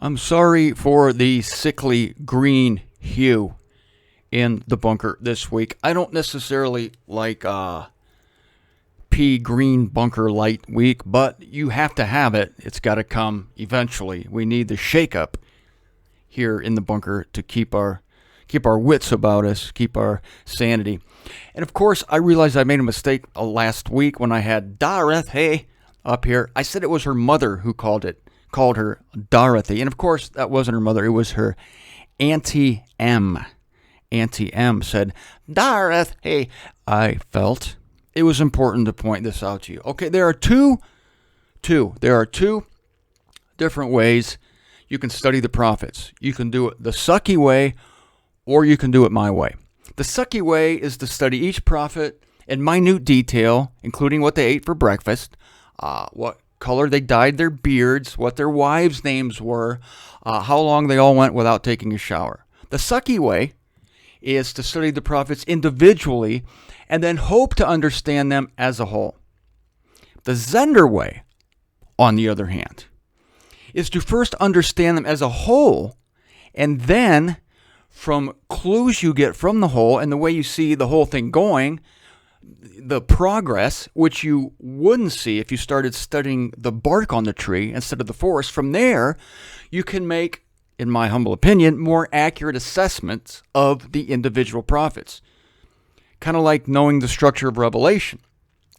I'm sorry for the sickly green hue in the bunker this week. I don't necessarily like pea green bunker light week, but you have to have it. It's got to come eventually. We need the shakeup here in the bunker to keep our wits about us, keep our sanity. And of course, I realized I made a mistake last week when I had Dorothy up here. I said it was her mother who called her Dorothy. And of course, that wasn't her mother. It was her Auntie M. Auntie M said, Dorothy. I felt it was important to point this out to you. Okay, there are two different ways you can study the prophets. You can do it the sucky way, or you can do it my way. The sucky way is to study each prophet in minute detail, including what they ate for breakfast, what color they dyed their beards, what their wives' names were, how long they all went without taking a shower. The sucky way is to study the prophets individually and then hope to understand them as a whole. The Zender way, on the other hand, is to first understand them as a whole, and then from clues you get from the whole and the way you see the whole thing going, the progress, which you wouldn't see if you started studying the bark on the tree instead of the forest, from there you can make, in my humble opinion, more accurate assessments of the individual prophets. Kind of like knowing the structure of Revelation.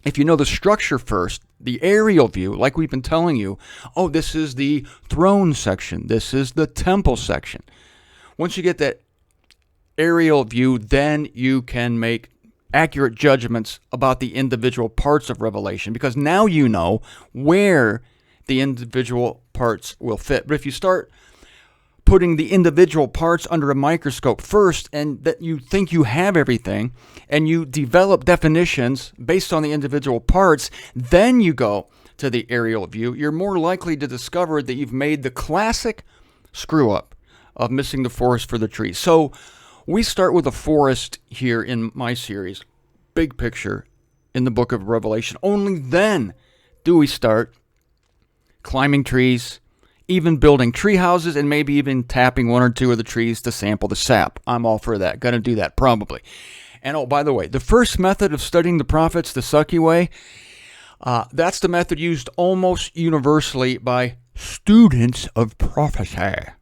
If you know the structure first, the aerial view, like we've been telling you, oh, this is the throne section, this is the temple section. Once you get that aerial view, then you can make accurate judgments about the individual parts of Revelation, because now you know where the individual parts will fit. But if you start putting the individual parts under a microscope first, and that you think you have everything, and you develop definitions based on the individual parts, then you go to the aerial view, you're more likely to discover that you've made the classic screw up of missing the forest for the trees. So we start with a forest here in my series, big picture in the book of Revelation. Only then do we start climbing trees, even building tree houses, and maybe even tapping one or two of the trees to sample the sap. I'm all for that. Going to do that probably. And oh, by the way, the first method of studying the prophets, the sucky way, that's the method used almost universally by students of prophecy.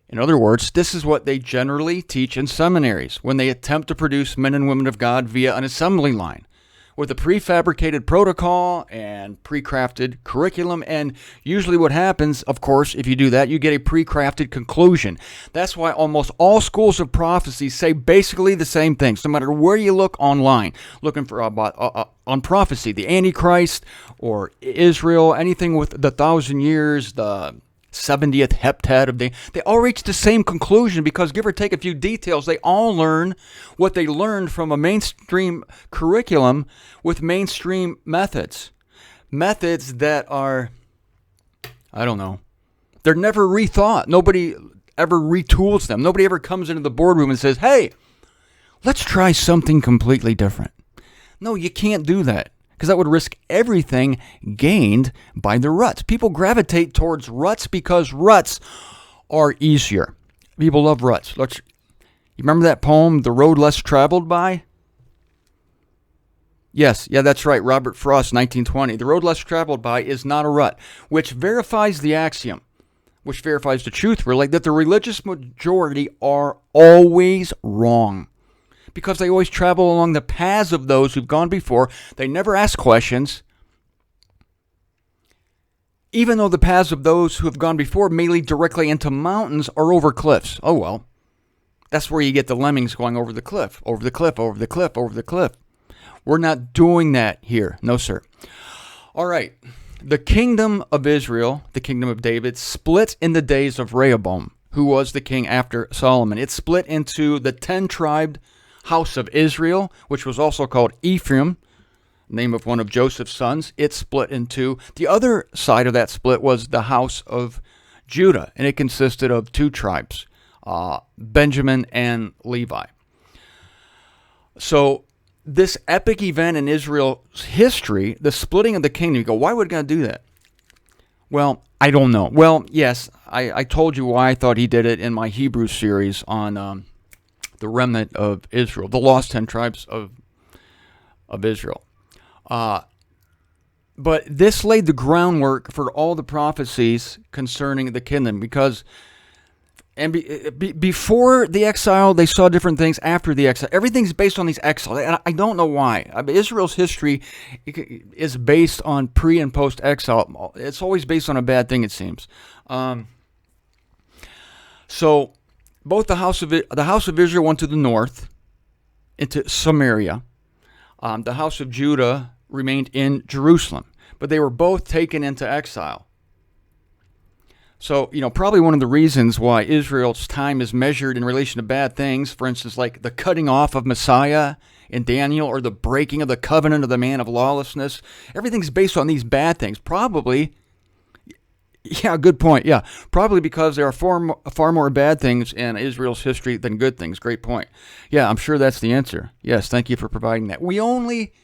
In other words, this is what they generally teach in seminaries when they attempt to produce men and women of God via an assembly line with a prefabricated protocol and pre-crafted curriculum. And usually what happens, of course, if you do that, you get a pre-crafted conclusion. That's why almost all schools of prophecy say basically the same things, no matter where you look online, looking for on prophecy, the Antichrist or Israel, anything with the 1,000 years, the 70th heptad they all reach the same conclusion, because give or take a few details, they all learn what they learned from a mainstream curriculum with mainstream methods that are, I don't know, they're never rethought. Nobody ever retools them. Nobody ever comes into the boardroom and says, hey, let's try something completely different. No, you can't do that, because that would risk everything gained by the ruts. People gravitate towards ruts because ruts are easier. People love ruts. You remember that poem, The Road Less Traveled By? Yes, that's right, Robert Frost, 1920. The road less traveled by is not a rut, which verifies the axiom, which verifies the truth, really, that the religious majority are always wrong, because they always travel along the paths of those who've gone before. They never ask questions, even though the paths of those who have gone before may lead directly into mountains or over cliffs. Oh well, that's where you get the lemmings going over the cliff, over the cliff, over the cliff, over the cliff. We're not doing that here. No, sir. All right. The kingdom of Israel, the kingdom of David, split in the days of Rehoboam, who was the king after Solomon. It split into the 10-tribed house of Israel, which was also called Ephraim, name of one of Joseph's sons. It split into, the other side of that split was the house of Judah, and it consisted of 2 tribes, Benjamin and Levi. So this epic event in Israel's history, the splitting of the kingdom, you go, why would God do that? Well, I don't know. Well, yes, I told you why I thought he did it in my Hebrew series on the remnant of Israel, the lost 10 tribes of Israel. But this laid the groundwork for all the prophecies concerning the kingdom, because before the exile, they saw different things. After the exile, everything's based on these exiles. And I don't know why. Israel's history is based on pre and post exile. It's always based on a bad thing, it seems. So both the house of Israel went to the north, into Samaria. The house of Judah remained in Jerusalem, but they were both taken into exile. So, probably one of the reasons why Israel's time is measured in relation to bad things, for instance, like the cutting off of Messiah in Daniel, or the breaking of the covenant of the man of lawlessness, everything's based on these bad things. Probably, yeah, good point. Yeah, probably because there are far more bad things in Israel's history than good things. Great point. Yeah, I'm sure that's the answer. Yes, thank you for providing that. We only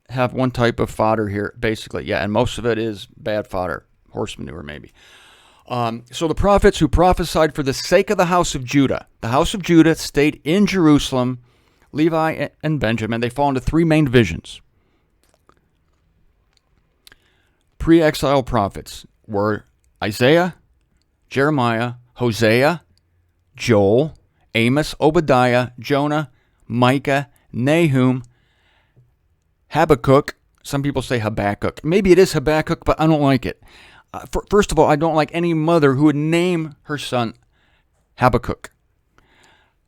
have one type of fodder here, basically. Yeah, and most of it is bad fodder, horse manure maybe. So the prophets who prophesied for the sake of the house of Judah stayed in Jerusalem, Levi and Benjamin. They fall into three main divisions. Pre-exile prophets were Isaiah, Jeremiah, Hosea, Joel, Amos, Obadiah, Jonah, Micah, Nahum, Habakkuk. Some people say Habakkuk. Maybe it is Habakkuk, but I don't like it. First of all, I don't like any mother who would name her son Habakkuk.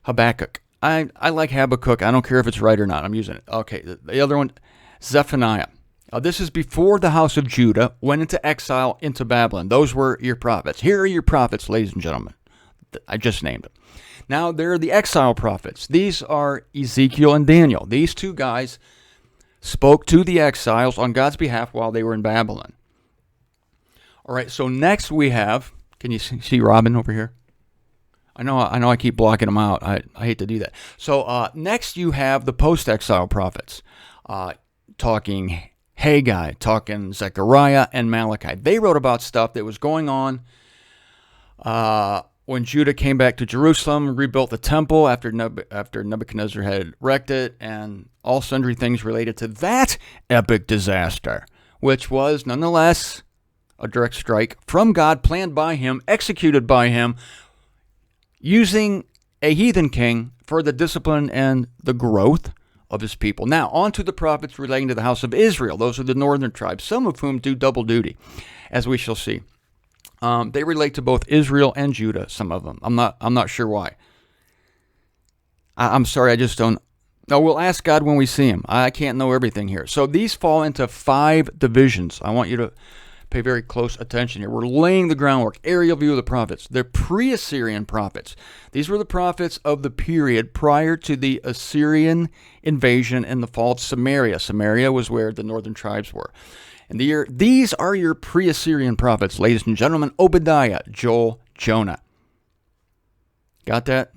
I like Habakkuk. I don't care if it's right or not. I'm using it. Okay, the other one, Zephaniah. This is before the house of Judah went into exile into Babylon. Those were your prophets. Here are your prophets, ladies and gentlemen. I just named them. Now, there are the exile prophets. These are Ezekiel and Daniel. These two guys spoke to the exiles on God's behalf while they were in Babylon. All right, so next we have, can you see Robin over here? I know I keep blocking them out. I hate to do that. So next you have the post-exile prophets, talking Haggai, talking Zechariah and Malachi. They wrote about stuff that was going on when Judah came back to Jerusalem, rebuilt the temple after Nebuchadnezzar had wrecked it, and all sundry things related to that epic disaster, which was nonetheless a direct strike from God, planned by him, executed by him, using a heathen king for the discipline and the growth of his people. Now, on to the prophets relating to the house of Israel. Those are the northern tribes, some of whom do double duty, as we shall see. They relate to both Israel and Judah, some of them. I'm not sure why. I'm sorry, I just don't. No, we'll ask God when we see him. I can't know everything here. So these fall into 5 divisions. I want you to pay very close attention here. We're laying the groundwork. Aerial view of the prophets. They're pre-Assyrian prophets. These were the prophets of the period prior to the Assyrian invasion and the fall of Samaria. Samaria was where the northern tribes were. And these are your pre-Assyrian prophets, ladies and gentlemen. Obadiah, Joel, Jonah. Got that?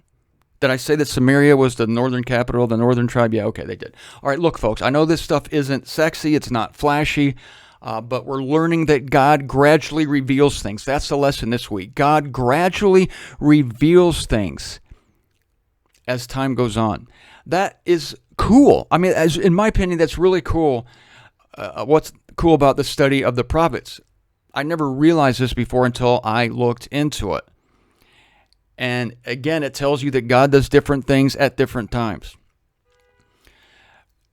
Did I say that Samaria was the northern capital of the northern tribe? Yeah, okay, they did. All right, look, folks, I know this stuff isn't sexy. It's not flashy. But we're learning that God gradually reveals things. That's the lesson this week. God gradually reveals things as time goes on. That is cool. I mean, in my opinion, that's really cool. What's cool about the study of the prophets? I never realized this before until I looked into it. And again, it tells you that God does different things at different times,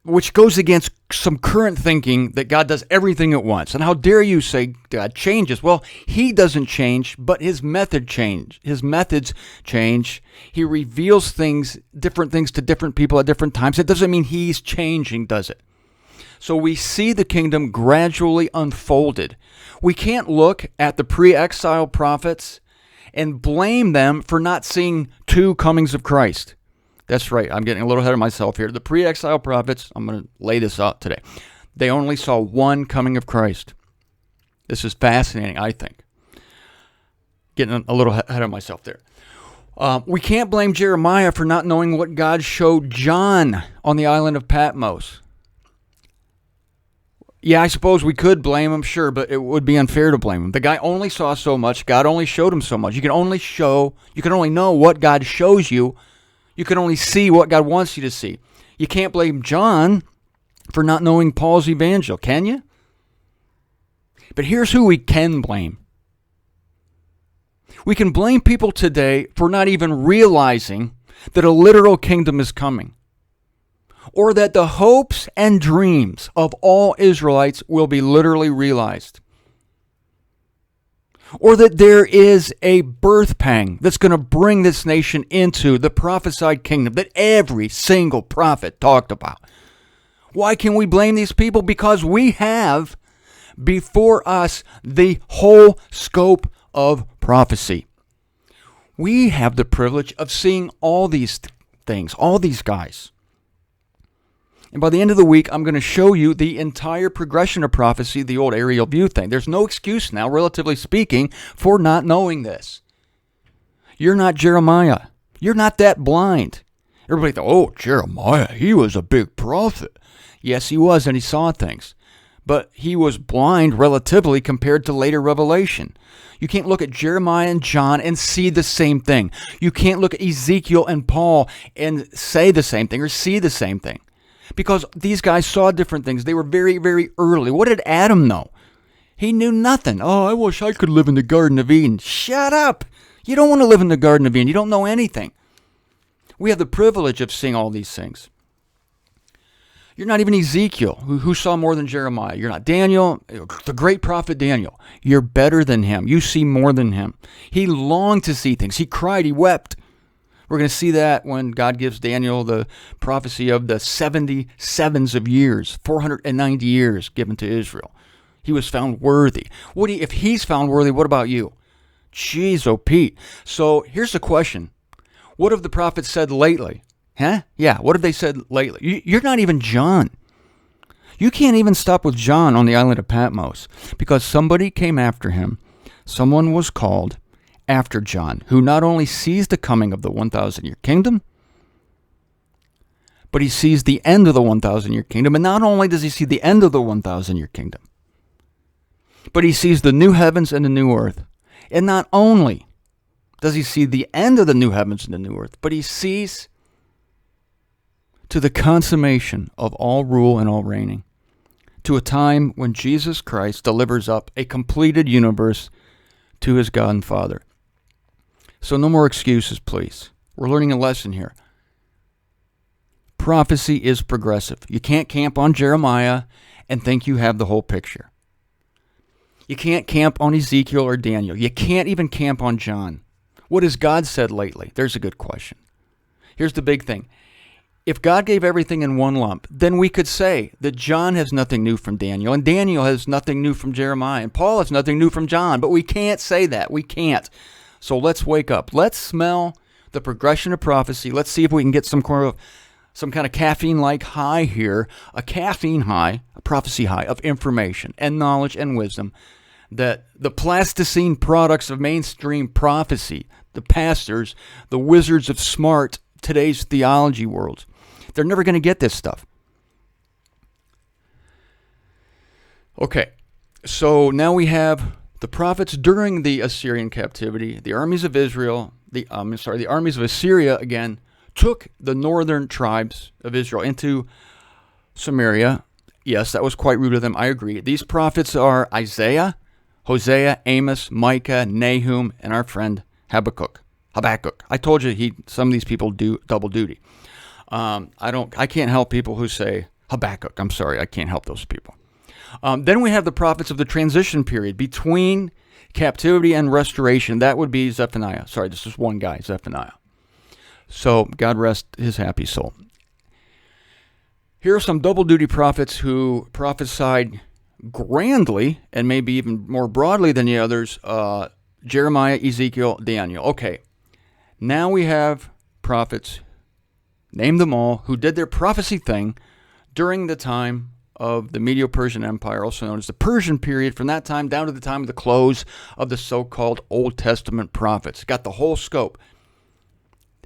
which goes against some current thinking that God does everything at once. And how dare you say God changes? Well, he doesn't change, but his methods change. He reveals different things to different people at different times. It doesn't mean he's changing, does it? So we see the kingdom gradually unfolded. We can't look at the pre-exile prophets and blame them for not seeing 2 comings of Christ. That's right. I'm getting a little ahead of myself here. The pre-exile prophets, I'm going to lay this out today. They only saw 1 coming of Christ. This is fascinating, I think. Getting a little ahead of myself there. We can't blame Jeremiah for not knowing what God showed John on the island of Patmos. Yeah, I suppose we could blame him, sure, but it would be unfair to blame him. The guy only saw so much. God only showed him so much. You can only know what God shows you. You can only see what God wants you to see. You can't blame John for not knowing Paul's evangel, can you? But here's who we can blame. We can blame people today for not even realizing that a literal kingdom is coming, or that the hopes and dreams of all Israelites will be literally realized, or that there is a birth pang that's going to bring this nation into the prophesied kingdom that every single prophet talked about. Why can we blame these people? Because we have before us the whole scope of prophecy. We have the privilege of seeing all these things, all these guys. And by the end of the week, I'm going to show you the entire progression of prophecy, the old aerial view thing. There's no excuse now, relatively speaking, for not knowing this. You're not Jeremiah. You're not that blind. Everybody thought, oh, Jeremiah, he was a big prophet. Yes, he was, and he saw things. But he was blind relatively compared to later revelation. You can't look at Jeremiah and John and see the same thing. You can't look at Ezekiel and Paul and say the same thing or see the same thing. Because these guys saw different things. They were very, very early. What did Adam know? He knew nothing. Oh, I wish I could live in the Garden of Eden. Shut up. You don't want to live in the Garden of Eden. You don't know anything. We have the privilege of seeing all these things. You're not even Ezekiel, who saw more than Jeremiah. You're not Daniel, the great prophet Daniel. You're better than him. You see more than him. He longed to see things. He cried. He wept. We're going to see that when God gives Daniel the prophecy of the 77s of years, 490 years given to Israel. He was found worthy. If he's found worthy, what about you? Jeez, oh Pete. So here's the question. What have the prophets said lately? Huh? Yeah, what have they said lately? You're not even John. You can't even stop with John on the island of Patmos because somebody came after him. Someone was called after John, who not only sees the coming of the 1,000-year kingdom, but he sees the end of the 1,000-year kingdom. And not only does he see the end of the 1,000-year kingdom, but he sees the new heavens and the new earth. And not only does he see the end of the new heavens and the new earth, but he sees to the consummation of all rule and all reigning, to a time when Jesus Christ delivers up a completed universe to his God and Father. So no more excuses, please. We're learning a lesson here. Prophecy is progressive. You can't camp on Jeremiah and think you have the whole picture. You can't camp on Ezekiel or Daniel. You can't even camp on John. What has God said lately? There's a good question. Here's the big thing. If God gave everything in one lump, then we could say that John has nothing new from Daniel, and Daniel has nothing new from Jeremiah, and Paul has nothing new from John. But we can't say that. We can't. So let's wake up. Let's smell the progression of prophecy. Let's see if we can get some kind of caffeine-like high here, a caffeine high, a prophecy high of information and knowledge and wisdom that the plasticine products of mainstream prophecy, the pastors, the wizards of smart, today's theology world, they're never going to get this stuff. Okay, so now we have the prophets during the Assyrian captivity. The armies of Israel, the armies of Assyria again took the northern tribes of Israel into Samaria. Yes, that was quite rude of them. I agree. These prophets are Isaiah, Hosea, Amos, Micah, Nahum, and our friend Habakkuk. I told you some of these people do double duty. I can't help people who say Habakkuk. I'm sorry, I can't help those people. Then we have the prophets of the transition period between captivity and restoration. That would be Zephaniah. Sorry, this is one guy, Zephaniah. So God rest his happy soul. Here are some double duty prophets who prophesied grandly and maybe even more broadly than the others. Jeremiah, Ezekiel, Daniel. Okay. Now we have prophets, name them all, who did their prophecy thing during the time of the Medo-Persian Empire, also known as the Persian period, from that time down to the time of the close of the so-called Old Testament prophets. Got the whole scope.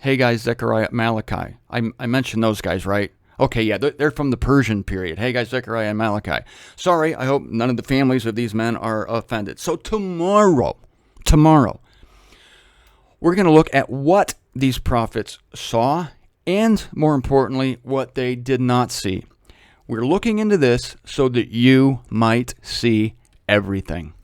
Haggai, Zechariah, Malachi. I mentioned those guys, right? Okay, yeah, they're from the Persian period. Haggai, Zechariah, and Malachi. Sorry, I hope none of the families of these men are offended. So tomorrow, we're going to look at what these prophets saw and, more importantly, what they did not see. We're looking into this so that you might see everything.